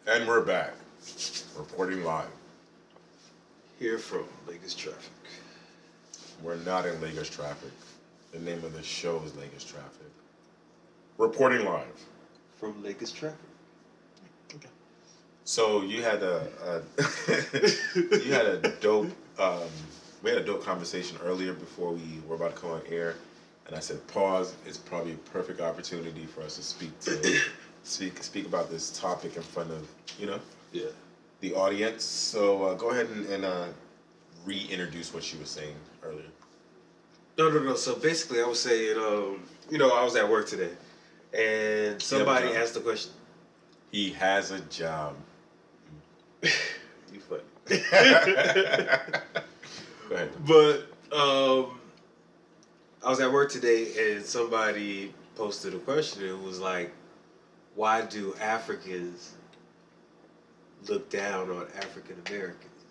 And we're back, reporting live. Here from Lagos Traffic. We're not in Lagos traffic. The name of the show is Lagos Traffic. Reporting live. From Lagos Traffic. So you had you had a dope we had a dope conversation earlier before we were about to come on air, and I said pause. It's probably a perfect opportunity for us to speak about this topic in front of Yeah. the audience. So go ahead and reintroduce what you were saying earlier. No. So basically, I was saying, I was at work today, and somebody asked the question. He has a job. You funny. Go ahead. But I was at work today, and somebody posted a question. It was like, why do Africans look down on African Americans?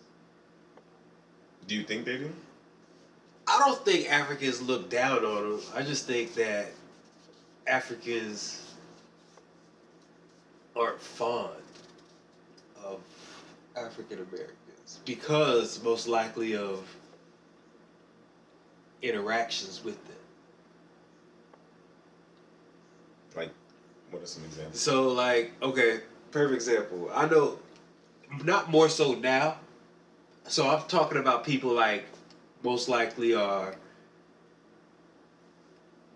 Do you think they do? I don't think Africans look down on them. I just think that Africans aren't fond of African Americans because most likely of interactions with them. Like, what are some examples? So, like, okay, perfect example. I know, not more so now. So I'm talking about people like most likely are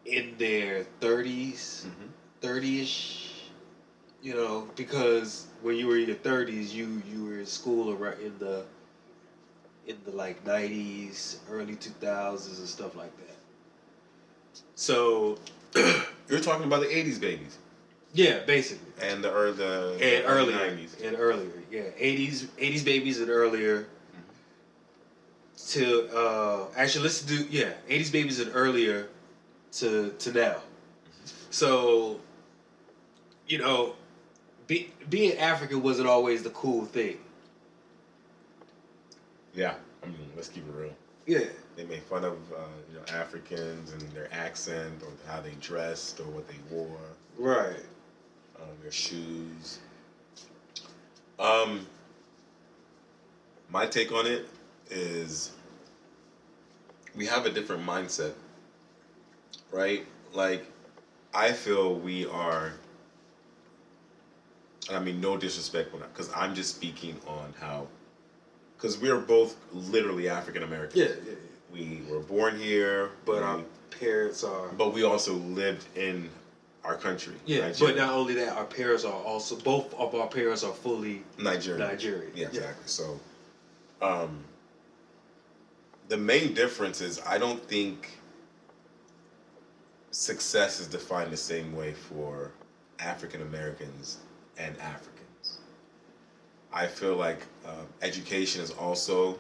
in their 30s, 30-ish, because when you were in your 30s, you were in school around in the like 90s, early 2000s and stuff like that. So You're talking about the 80s babies. Yeah, basically. And the earlier 90s. And earlier, yeah. 80s babies and earlier to actually let's do 80s babies and earlier to now. So, being African wasn't always the cool thing. Yeah, I mean, let's keep it real. Yeah. They made fun of Africans and their accent or how they dressed or what they wore. Right. Their shoes. My take on it is we have a different mindset, right? Like, I feel we are, and I mean no disrespect, because I'm just speaking on how, because we're both literally African Americans. Yeah. We were born here, but our parents are. But we also lived in our country. Yeah, Nigeria. but not only that, our parents are also, both of our parents are fully Nigerian. Yeah, exactly. So, the main difference is I don't think success is defined the same way for African Americans and Africans. I feel like education is also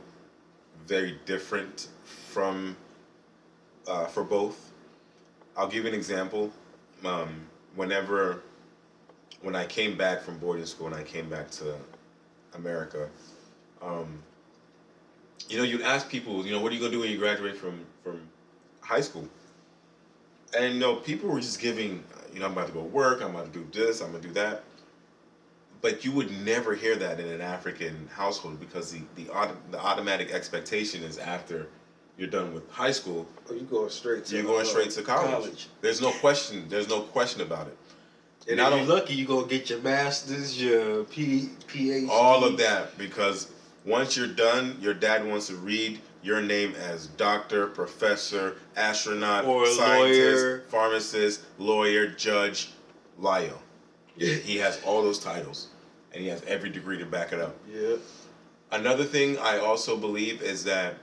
very different from for both. I'll give you an example. When I came back from boarding school and I came back to America, you'd ask people, what are you gonna do when you graduate from high school? And people were just giving, I'm about to go work, I'm about to do this, I'm gonna do that. But you would never hear that in an African household because the automatic expectation is after you're done with high school, you're going straight to college. There's no question about it. And if you're lucky, you're going to get your master's, your PhD. All of that, because once you're done, your dad wants to read your name as doctor, professor, astronaut, or scientist, lawyer, pharmacist, lawyer, judge, liar. He has all those titles, and he has every degree to back it up. Yeah. Another thing I also believe is that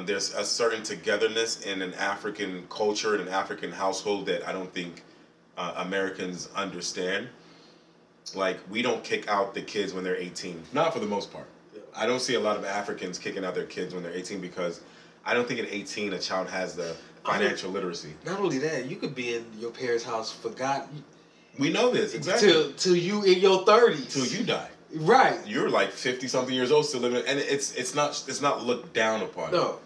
there's a certain togetherness in an African culture, in an African household that I don't think Americans understand. Like, we don't kick out the kids when they're 18. Not for the most part. Yeah. I don't see a lot of Africans kicking out their kids when they're 18 because I don't think at 18 a child has the financial literacy. Not only that, you could be in your parents' house, forgot. We know this, exactly. Till you in your 30s. Till you die. Right. You're like 50-something years old still living, and it's not looked down upon. No.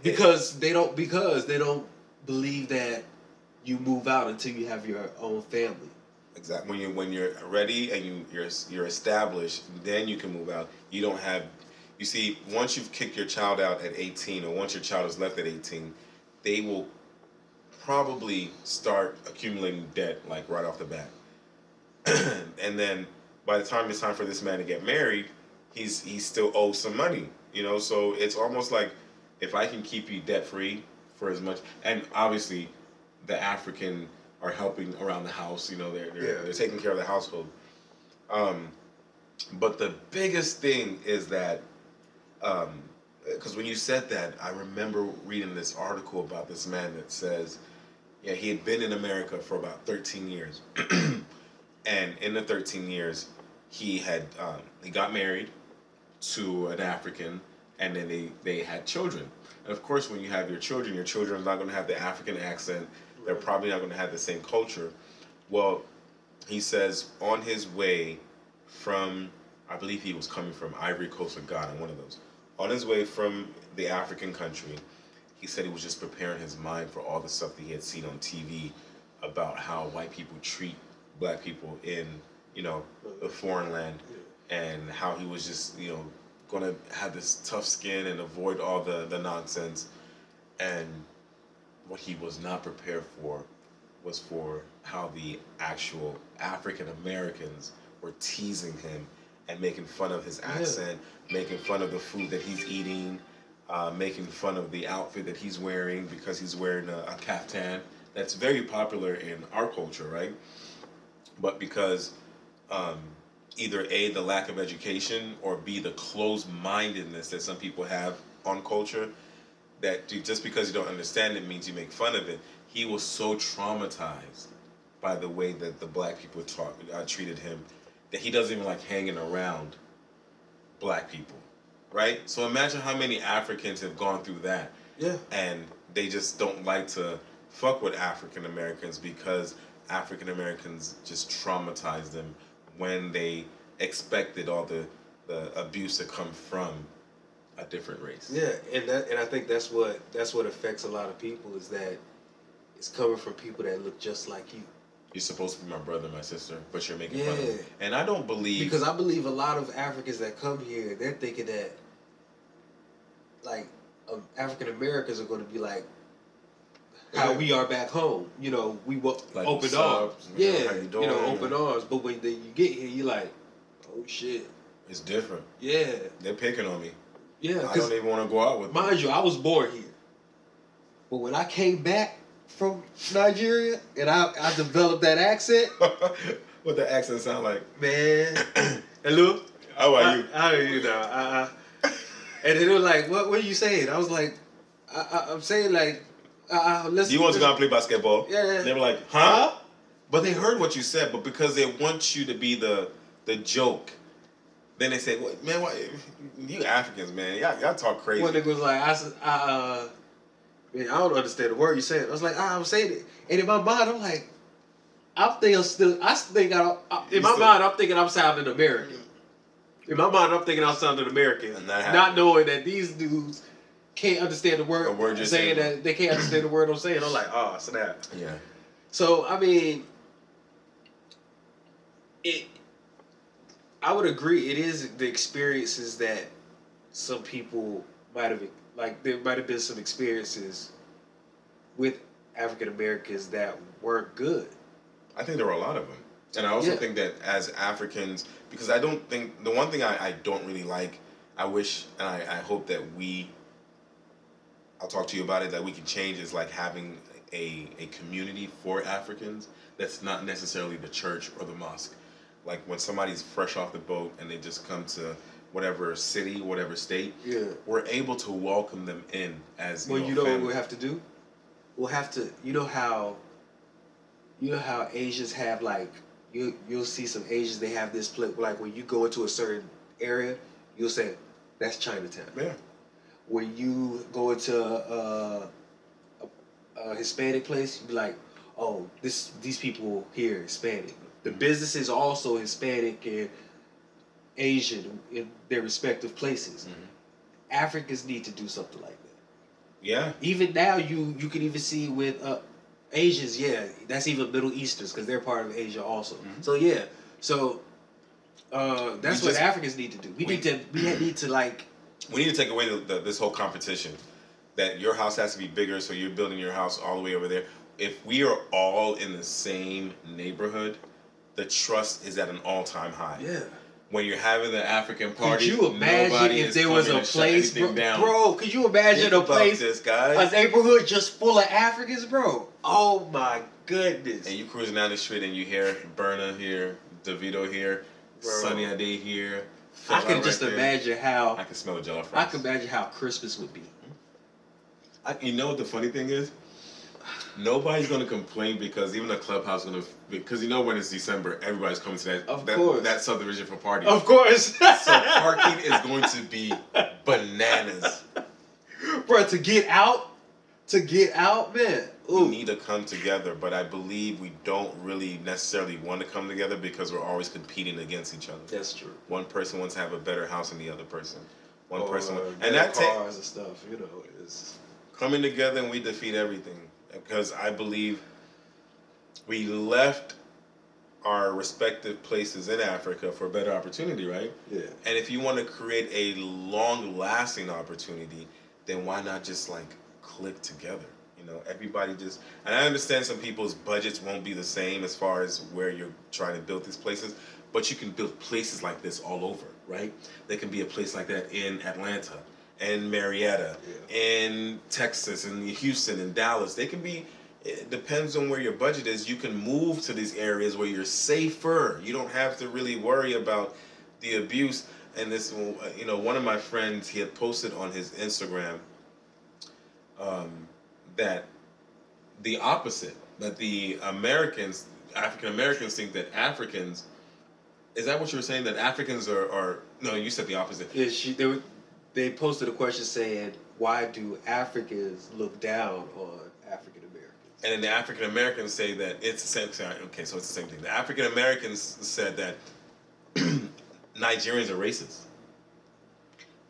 Because they don't believe that you move out until you have your own family. Exactly. When you're ready and you're established, then you can move out. You don't have, you see, once you've kicked your child out at 18, or once your child is left at 18, they will probably start accumulating debt like right off the bat. And then by the time it's time for this man to get married, he's still owes some money. So it's almost like, if I can keep you debt free for as much, and obviously the African are helping around the house. They're taking care of the household. Um, but the biggest thing is that, because when you said that, I remember reading this article about this man that says, yeah, he had been in America for about 13 years, and in the 13 years, he got married to an African, and then they had children. And of course, when you have your children are not going to have the African accent. They're probably not going to have the same culture. Well, he says on his way from, I believe he was coming from Ivory Coast or Ghana, one of those. On his way from the African country, he said he was just preparing his mind for all the stuff that he had seen on TV about how white people treat black people in, the foreign land, and how he was just, going to have this tough skin and avoid all the nonsense. And what he was not prepared for was for how the actual African Americans were teasing him and making fun of his accent, making fun of the food that he's eating, making fun of the outfit that he's wearing because he's wearing a kaftan. That's very popular in our culture, right? But because either A, the lack of education, or B, the closed-mindedness that some people have on culture, that just because you don't understand it means you make fun of it. He was so traumatized by the way that the black people treated him that he doesn't even like hanging around black people, right? So imagine how many Africans have gone through that. Yeah. And they just don't like to fuck with African Americans because African Americans just traumatized them when they expected all the abuse to come from a different race. Yeah, and I think that's what affects a lot of people, is that it's coming from people that look just like you. You're supposed to be my brother, my sister, but you're making fun of me. And I don't believe, because I believe a lot of Africans that come here, they're thinking that like African Americans are going to be like how we are back home. We like open arms. How you doing? Open arms. But when you get here, you're like, oh shit, it's different. Yeah, they're picking on me. Yeah, I don't even want to go out with them. Mind you, I was born here. But when I came back from Nigeria and I developed that accent. What the accent sound like? Man. Hello? How are you? How are you now? And they were like, what are you saying? I was like, I'm saying like, let's... Do you want to go and play basketball? Yeah. And they were like, huh? But they heard what you said, but because they want you to be the joke, then they say, "What, man? What, you Africans, man? Y'all talk crazy." One nigga was like, man, I don't understand the word you said. I was like, I'm saying it, and in my mind, I'm like, I'm thinking I'm sounding American. In my mind, I'm thinking I'm sounding American, not knowing that these dudes can't understand the word you're saying. That they can't understand the word I'm saying. I'm like, oh snap. Yeah. So I mean, I would agree. It is the experiences that some people might have, like there might have been some experiences with African Americans that weren't good. I think there were a lot of them. And I also think that as Africans, because I don't think, the one thing I don't really like, I wish and I hope that I'll talk to you about it, that we can change, is like having a community for Africans that's not necessarily the church or the mosque. Like when somebody's fresh off the boat and they just come to whatever city, whatever state, we're able to welcome them in as well. You know what we'll have to do? We'll have to. You know how Asians have like you'll see some Asians, they have this place like when you go into a certain area, you'll say that's Chinatown. Yeah. When you go into a Hispanic place, you be like, oh, these people here are Hispanic. The businesses are also Hispanic and Asian in their respective places. Mm-hmm. Africans need to do something like that. Yeah. Even now, you can even see with Asians, yeah, that's even Middle Easterns because they're part of Asia also. Mhm. So yeah, so that's what just- Africans need to do. We need to like. We need to take away this whole competition that your house has to be bigger, so you're building your house all the way over there. If we are all in the same neighborhood, the trust is at an all-time high. Yeah. When you're having the African party, Could you imagine if there was a place, bro? Could you imagine a place, this guy, a neighborhood just full of Africans, bro? Oh my goodness! and you cruising down the street and you hear Burna here, DeVito here, Bro. Sunny Ade here. I can right just there. imagine how. I can smell the jollof rice. I can imagine how Christmas would be. You know what the funny thing is? Nobody's gonna complain because even the clubhouse is gonna, because you know when it's December, everybody's coming to that subdivision for parties. Of course. So parking is going to be bananas. Bro, to get out, man. Ooh. We need to come together, but I believe we don't really necessarily want to come together because we're always competing against each other. That's true. One person wants to have a better house than the other person. One Or person, and that cars and stuff, is coming together and we defeat everything. Because I believe we left our respective places in Africa for a better opportunity, right? yeah. And if you want to create a long-lasting opportunity, then why not just like click together? You know, everybody just. And I understand some people's budgets won't be the same as far as where you're trying to build these places, but you can build places like this all over, right? There can be a place like that in Atlanta, and Marietta, in Texas, and Houston, and Dallas. They can be. It depends on where your budget is. You can move to these areas where you're safer. You don't have to really worry about the abuse. And this, you know, one of my friends, he had posted on his Instagram that the opposite, that the Americans, African Americans, think that Africans. Is that what you were saying? That Africans are no, you said the opposite. Yeah, they posted a question saying, "Why do Africans look down on African Americans?" And then the African Americans say that it's the same. Okay, so it's the same thing. The African Americans said that Nigerians are racist,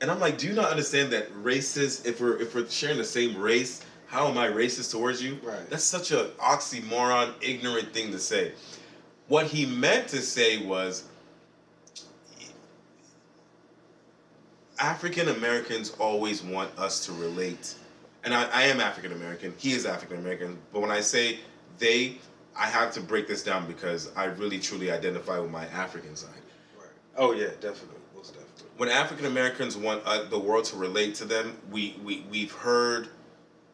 and I'm like, do you not understand that racist? If we're sharing the same race, how am I racist towards you? Right. That's such a oxymoron, ignorant thing to say. What he meant to say was, African Americans always want us to relate. And I am African American. He is African American. But when I say they, I have to break this down because I really truly identify with my African side. Right. Oh yeah, definitely, most definitely. When African Americans want the world to relate to them, we've heard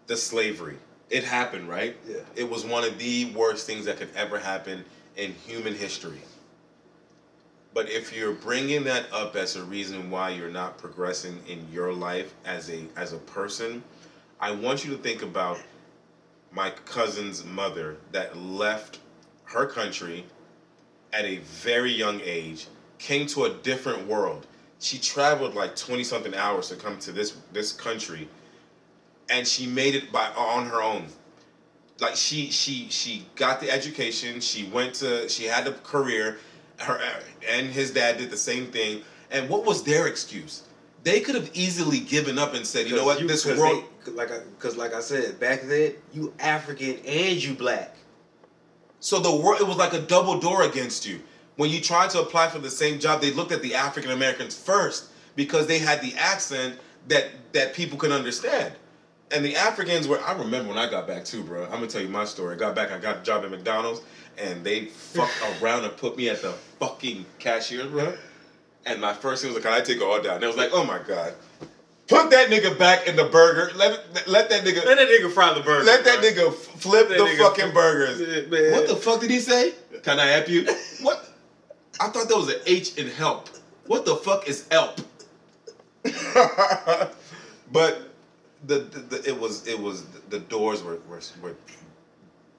the slavery. It happened, right? Yeah. It was one of the worst things that could ever happen in human history. But if you're bringing that up as a reason why you're not progressing in your life as a person, I want you to think about my cousin's mother that left her country at a very young age, came to a different world. She traveled like 20-something hours to come to this country, and she made it on her own. Like she got the education, she had a career, her and his dad did the same thing. And what was their excuse? They could have easily given up and said, you know what, this world. Because like I said, back then, you African and you black. So the world, it was like a double door against you. When you tried to apply for the same job, they looked at the African Americans first because they had the accent that people could understand. And the Africans were, I remember when I got back too, bro. I'm going to tell you my story. I got back, I got a job at McDonald's, and they fucked around and put me at the fucking cashier, bro. And my first thing was like, can I take it all down? And it was like, oh my God. Put that nigga back in the burger. Let that nigga fry the burger. Let that nigga flip the fucking burgers. Man. What the fuck did he say? Can I help you? What? I thought that was an H in help. What the fuck is help? But the doors were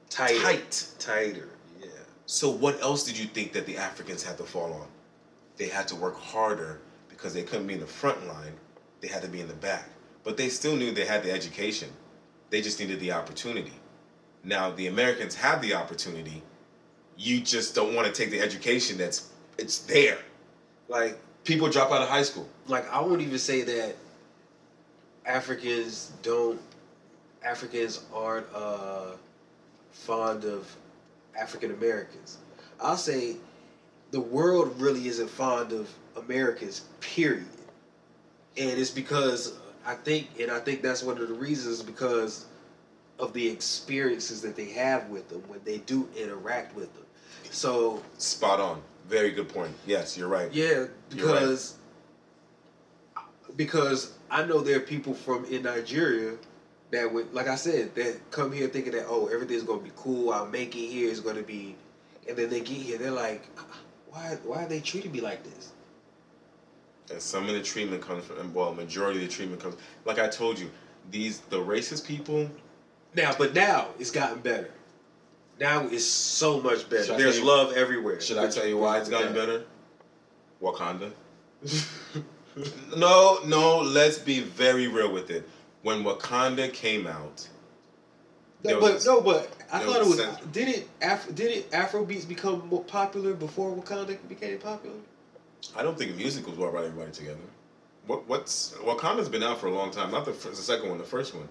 tighter. Yeah. So what else did you think that the Africans had to fall on? They had to work harder because they couldn't be in the front line. They had to be in the back. But they still knew they had the education. They just needed the opportunity. Now the Americans have the opportunity. You just don't want to take the education it's there. Like people drop out of high school. Like I won't even say that Africans aren't fond of African Americans. I'll say the world really isn't fond of Americans, period. And it's because I think that's one of the reasons, because of the experiences that they have with them when they do interact with them. So Spot on. Very good point. Yes, you're right. yeah, You're right. because I know there are people from in Nigeria that would, like I said, that come here thinking that, oh, everything's gonna be cool, I'll make it here, it's gonna be, and then they get here, they're like, why are they treating me like this? And some of the treatment comes from, well, majority of the treatment comes, like I told you, the racist people. Now it's gotten better. Now it's so much better. Should I There's tell you- love everywhere. Should I tell you why it's gotten better? Wakanda. No, let's be very real with it. When Wakanda came out, But I there thought it was was. a sense- Didn't Afrobeats become more popular before Wakanda became popular? I don't think music was what brought everybody together. Wakanda's been out for a long time. Not the second one, the first one.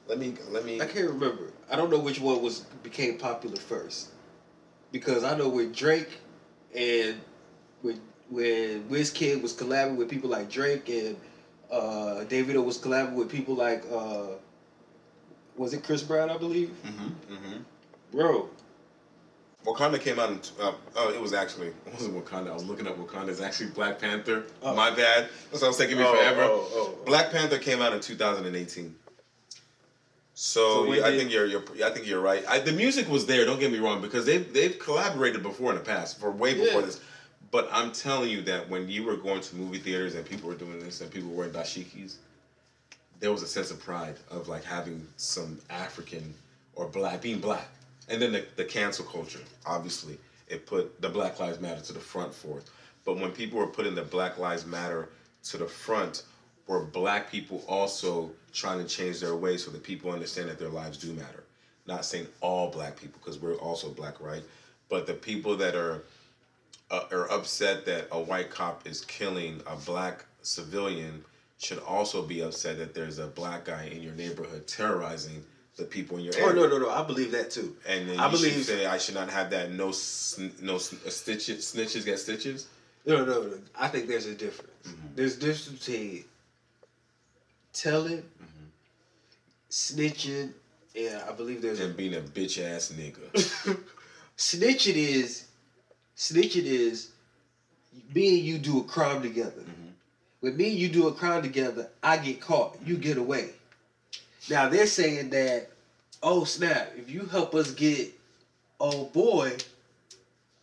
Let me. I can't remember. I don't know which one became popular first, because I know with Drake and when Wizkid was collabing with people like Drake, and Davido was collabing with people like was it Chris Brown, I believe? Bro, Wakanda came out in. It wasn't Wakanda. I was looking up Wakanda. It's actually Black Panther. Oh. My bad. That's what was taking me forever. Oh. Black Panther came out in 2018. So when I think you're right. The music was there. Don't get me wrong, because they've collaborated before in the past, for way before this. But I'm telling you that when you were going to movie theaters and people were doing this and people were wearing dashikis, there was a sense of pride of like having some African or being black. And then the cancel culture, obviously, it put the Black Lives Matter to the front for it. But when people were putting the Black Lives Matter to the front, were black people also trying to change their ways so that people understand that their lives do matter. Not saying all black people, because we're also black, right? But the people that are upset that a white cop is killing a black civilian should also be upset that there's a black guy in your neighborhood terrorizing the people in your area. Oh no! I believe that too. And then should say I should not have that. Snitches get stitches. No. I think there's a difference. There's a difference between telling, snitching, and I believe there's and being a bitch ass nigga. Snitching is me and you do a crime together. When me and you do a crime together, I get caught, you get away. Now they're saying that, oh snap, if you help us get old boy,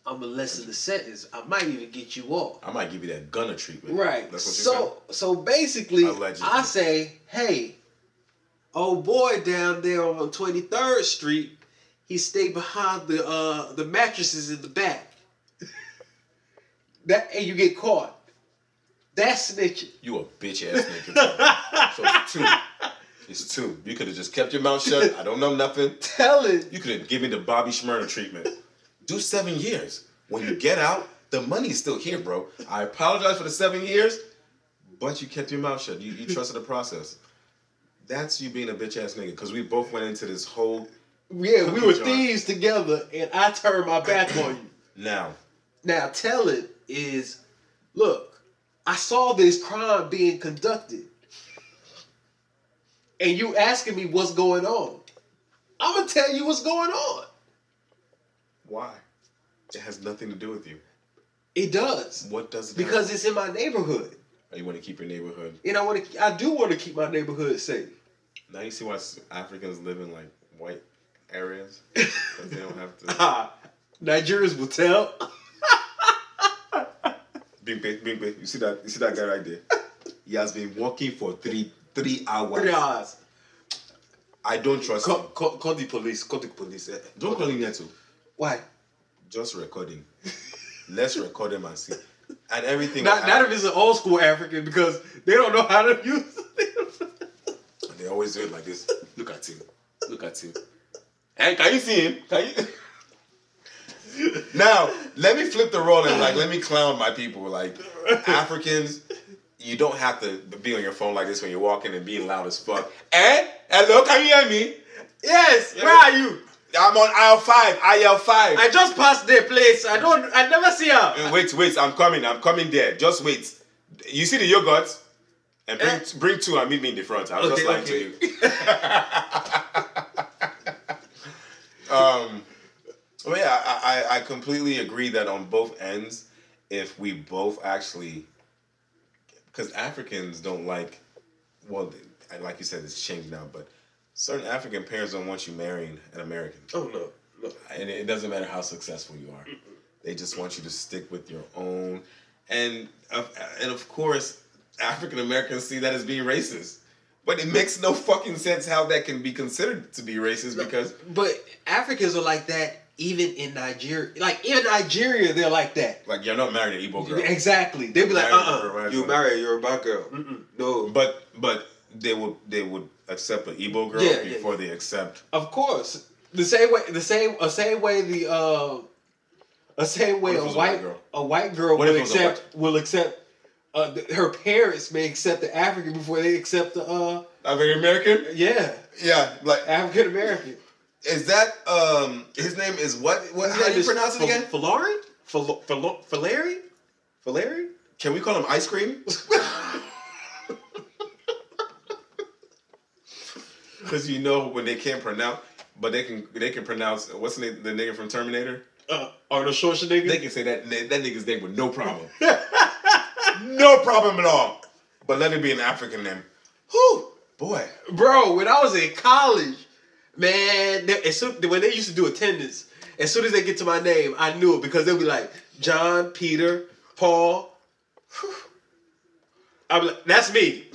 I'm gonna lessen the sentence. I might even get you off. I might give you that gunner treatment. Right. That's what you're saying? So basically, Allegedly. I say, hey, old boy down there on 23rd Street, he stayed behind the mattresses in the back. And you get caught. That's snitching. You a bitch ass nigga. So it's two. You could have just kept your mouth shut. I don't know nothing. Telling. You could have given the Bobby Shmurda treatment. Do 7 years. When you get out, the money's still here, bro. I apologize for the 7 years, but you kept your mouth shut. You trusted the process. That's you being a bitch ass nigga. Because we both went into this whole. Yeah, we were thieves together, and I turned my back on you. Now, telling is, look, I saw this crime being conducted, and you asking me what's going on. I'm gonna tell you what's going on. why? It has nothing to do with you. It does. What does it Because have? it's in my neighborhood, Oh, you want to keep your neighborhood. and I do want to keep my neighborhood safe. Now you see why Africans live in like white areas? Because they don't have to. Nigerians will tell. Bing, you see that guy right there? He has been working for three hours. 3 hours. I don't trust him. Call the police. Call the police. Don't call him Neto. Why? Just recording. Let's record him and see. And everything. Not if it's an old school African, because they don't know how to use it. They always do it like this. Look at him. Hey, can you see him? Can you? Now, let me flip the role and let me clown my people. Like, Africans, you don't have to be on your phone like this when you're walking and being loud as fuck. Hello, can you hear me? Yes, where are you? I'm on aisle 5. Aisle 5. I just passed their place. I never see her. Wait. I'm coming there. Just wait. You see the yogurt? And bring 2 and meet me in the front. I was just lying to you. But yeah, I completely agree that on both ends, if we both actually, because Africans don't like, well, like you said, it's changed now, but certain African parents don't want you marrying an American. Oh, no. And it doesn't matter how successful you are. They just want you to stick with your own. And of course, African Americans see that as being racist. But it makes no fucking sense how that can be considered to be racist because... But Africans are like that even in Nigeria. Like, in Nigeria, they're like that. Like, you're not married an Igbo girl. Exactly. They'd be like, you marry a Yoruba girl. No. But they would accept an Igbo girl before they accept... Of course. The same way a white girl will accept her parents may accept the African before they accept the African American? Yeah, like African American. Is that his name is what? How do you pronounce it again? Falari? Falari? Can we call him ice cream? Because when they can't pronounce, but they can pronounce what's the nigga from Terminator? Arnold Schwarzenegger. They can say that nigga's name with no problem. No problem at all. But let it be an African name. Whew, boy. Bro, when I was in college, man, when they used to do attendance, as soon as they get to my name, I knew it because they'll be like, John, Peter, Paul. I'll be like, that's me.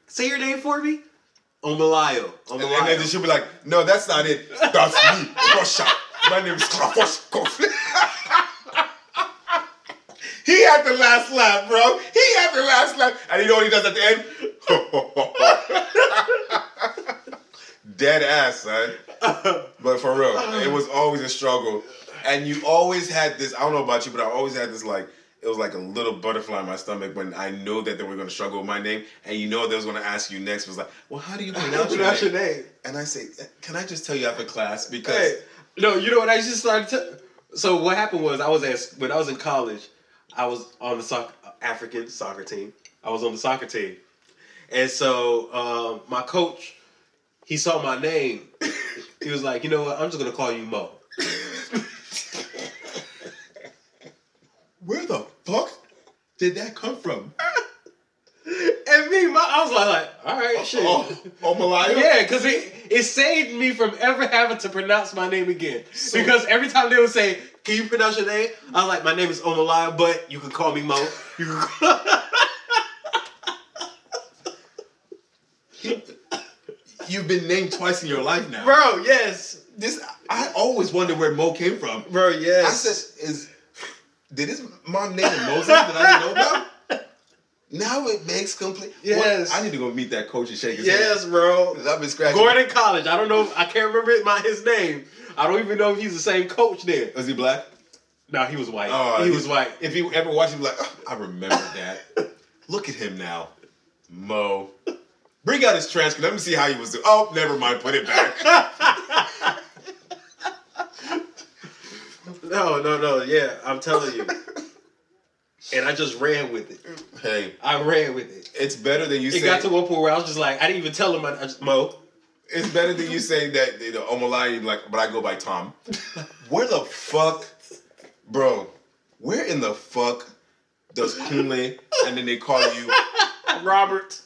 Say your name for me. Omalayo. And then she'll be like, no, that's not it. That's me, Russia. My name is Krafoshkov. He had the last laugh, bro. And you know what he does at the end? Dead ass, son. But for real, it was always a struggle. And you always had this, I don't know about you, but I always had this it was like a little butterfly in my stomach when I know that they were going to struggle with my name. And they was going to ask you next. It was like, well, how do you pronounce your name? And I say, can I just tell you after class? Because... Hey, no, you know what I just started to... So what happened was, when I was in college, I was on the African soccer team. I was on the soccer team. And so my coach, he saw my name. He was like, you know what? I'm just going to call you Mo. Where the fuck did that come from? And me, I was like, all right, shit. Malaya? Yeah, because it saved me from ever having to pronounce my name again. Because every time they would say, can you pronounce your name? I was like, my name is Omalaya, but you can call me Mo. You've been named twice in your life now. Bro, yes. I always wondered where Mo came from. Bro, yes. I said, did his mom name him Moses that I didn't know about? Now it makes complete... Yes. What? I need to go meet that coach and shake his hand. Yes, bro. I've been scratching... Gordon College. I don't know. I can't remember his name. I don't even know if he's the same coach there. Was he black? No, he was white. Oh, he was white. If you ever watch him, like, oh, I remember that. Look at him now. Mo. Bring out his transcript. Let me see how he was doing. Oh, never mind. Put it back. No. Yeah, I'm telling you. And I just ran with it. Hey. I ran with it. It's better than you say... It got to one point where I was just like, I didn't even tell him, Mo. It's better than you say that, Omalai, like, but I go by Tom. Where the fuck... Bro, where in the fuck does Kunle and then they call you... Robert.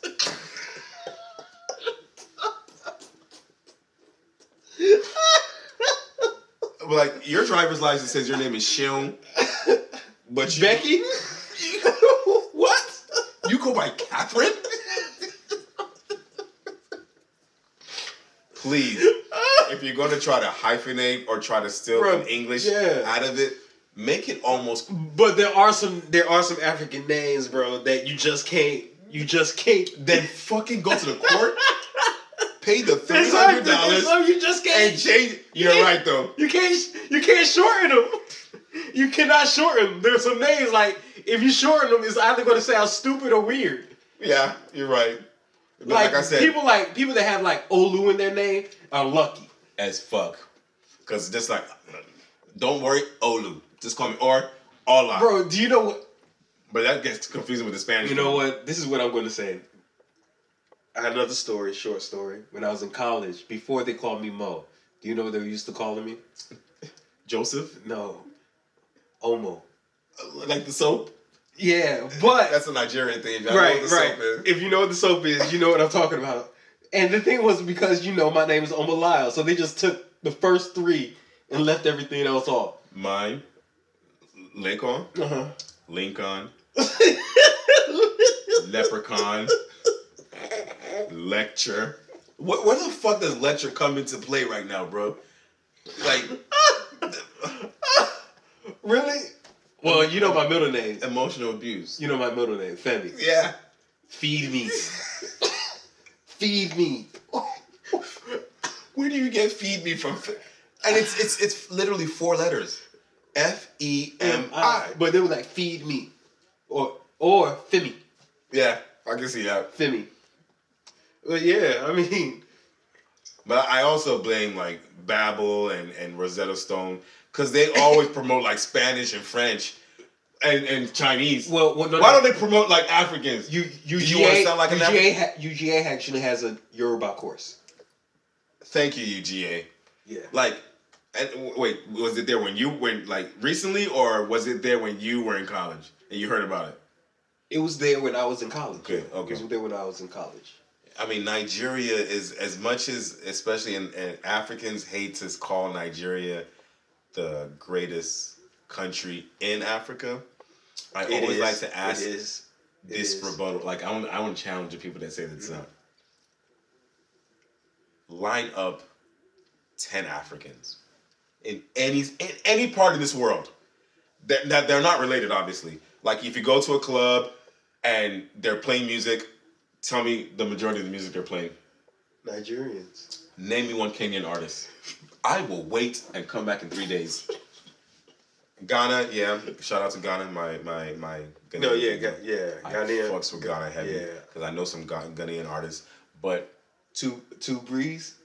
Like, your driver's license says your name is Shion, but you... Becky? What? You go by Catherine? Please, if you're going to try to hyphenate or try to steal an English out of it, make it almost... But there are some African names, bro, that you just can't... Then fucking go to the court, pay the $300, so you just can't... And change... You're right, though. You can't shorten them. You cannot shorten them. There's some names, like, if you shorten them, it's either going to sound stupid or weird. Yeah, you're right. But like I said... People that have, like, Olu in their name are lucky. as fuck. Cause just like, don't worry, Olu. Just call me or Ola. Bro, do you know what? But that gets confusing with the Spanish. You know what? This is what I'm going to say. I had another story, short story. When I was in college, before they called me Mo, do you know what they used to calling me? Joseph? No. Omo. Like the soap? Yeah, but... That's a Nigerian thing. If I know right, what the right. soap is. If you know what the soap is, you know what I'm talking about. And the thing was because, my name is Omalile, so they just took the first three and left everything else off. Mine, Lakon, Uh-huh. Lincoln, Leprechaun, Lecture. Where the fuck does Lecture come into play right now, bro? Like, Really? Well, you know my middle name. emotional abuse. You know my middle name, Femi. Yeah. Feed me. Feed me. Where do you get feed me from? And it's literally 4 letters. F-E-M-I. But they were like, feed me. Or Femi. Yeah, I can see that. Femi. But yeah, I mean... But I also blame like Babbel and Rosetta Stone because they always promote like Spanish and French and Chinese. Well, no, why don't they promote like Africans? UGA, do you want to sound like an African? UGA actually has a Yoruba course. Thank you, UGA. Yeah. Like, and wait, was it there when you went like recently, or was it there when you were in college and you heard about it? It was there when I was in college. Okay, okay. It was there when I was in college. I mean, Nigeria is as much as, especially in Africans hate to call Nigeria the greatest country in Africa. I always like to ask this rebuttal. Like, I want to challenge the people that say that it's not. Line up 10 Africans in any part of this world that they're not related, obviously. Like, if you go to a club and they're playing music, tell me the majority of the music they're playing. Nigerians. Name me one Kenyan artist. I will wait and come back in 3 days. Ghana, yeah. Shout out to Ghana, my Ghanaian. No, yeah, I Ghanaian. fucks with Ghana heavy because I know some Ghanaian artists. But Two Breeze.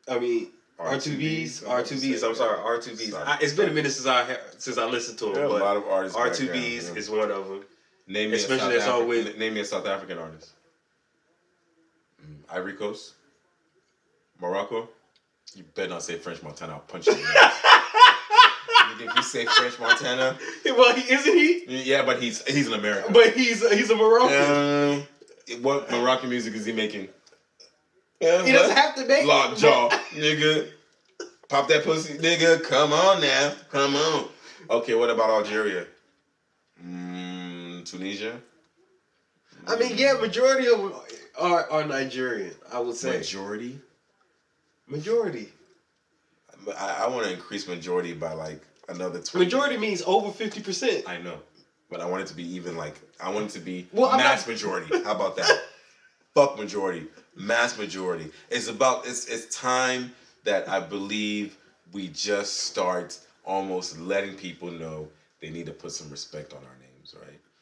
I mean R2Bs. R2Bs. I'm sorry, R2Bs. Sorry. It's been a minute since I listened to them. there are a But lot of artists. R2Bs is one of them. Name me especially a South that's African. Name me a South African artist. Ivory Coast, Morocco. You better not say French Montana. I'll punch you in the nose. If you say French Montana, Well, isn't he? yeah, but he's an American. But he's a Moroccan. What Moroccan music is he making? He doesn't have to make Lockjaw, nigga. Pop that pussy, nigga. Come on now, come on. Okay, what about Algeria? Tunisia. I mean, yeah, majority of them are Nigerian. I would say majority. I want to increase majority by like another 20. Majority means over 50%. I know, but I want it to be even. Like I want it to be mass majority. How about that? Fuck majority, mass majority. It's about it's time that I believe we just start almost letting people know they need to put some respect on our names, right?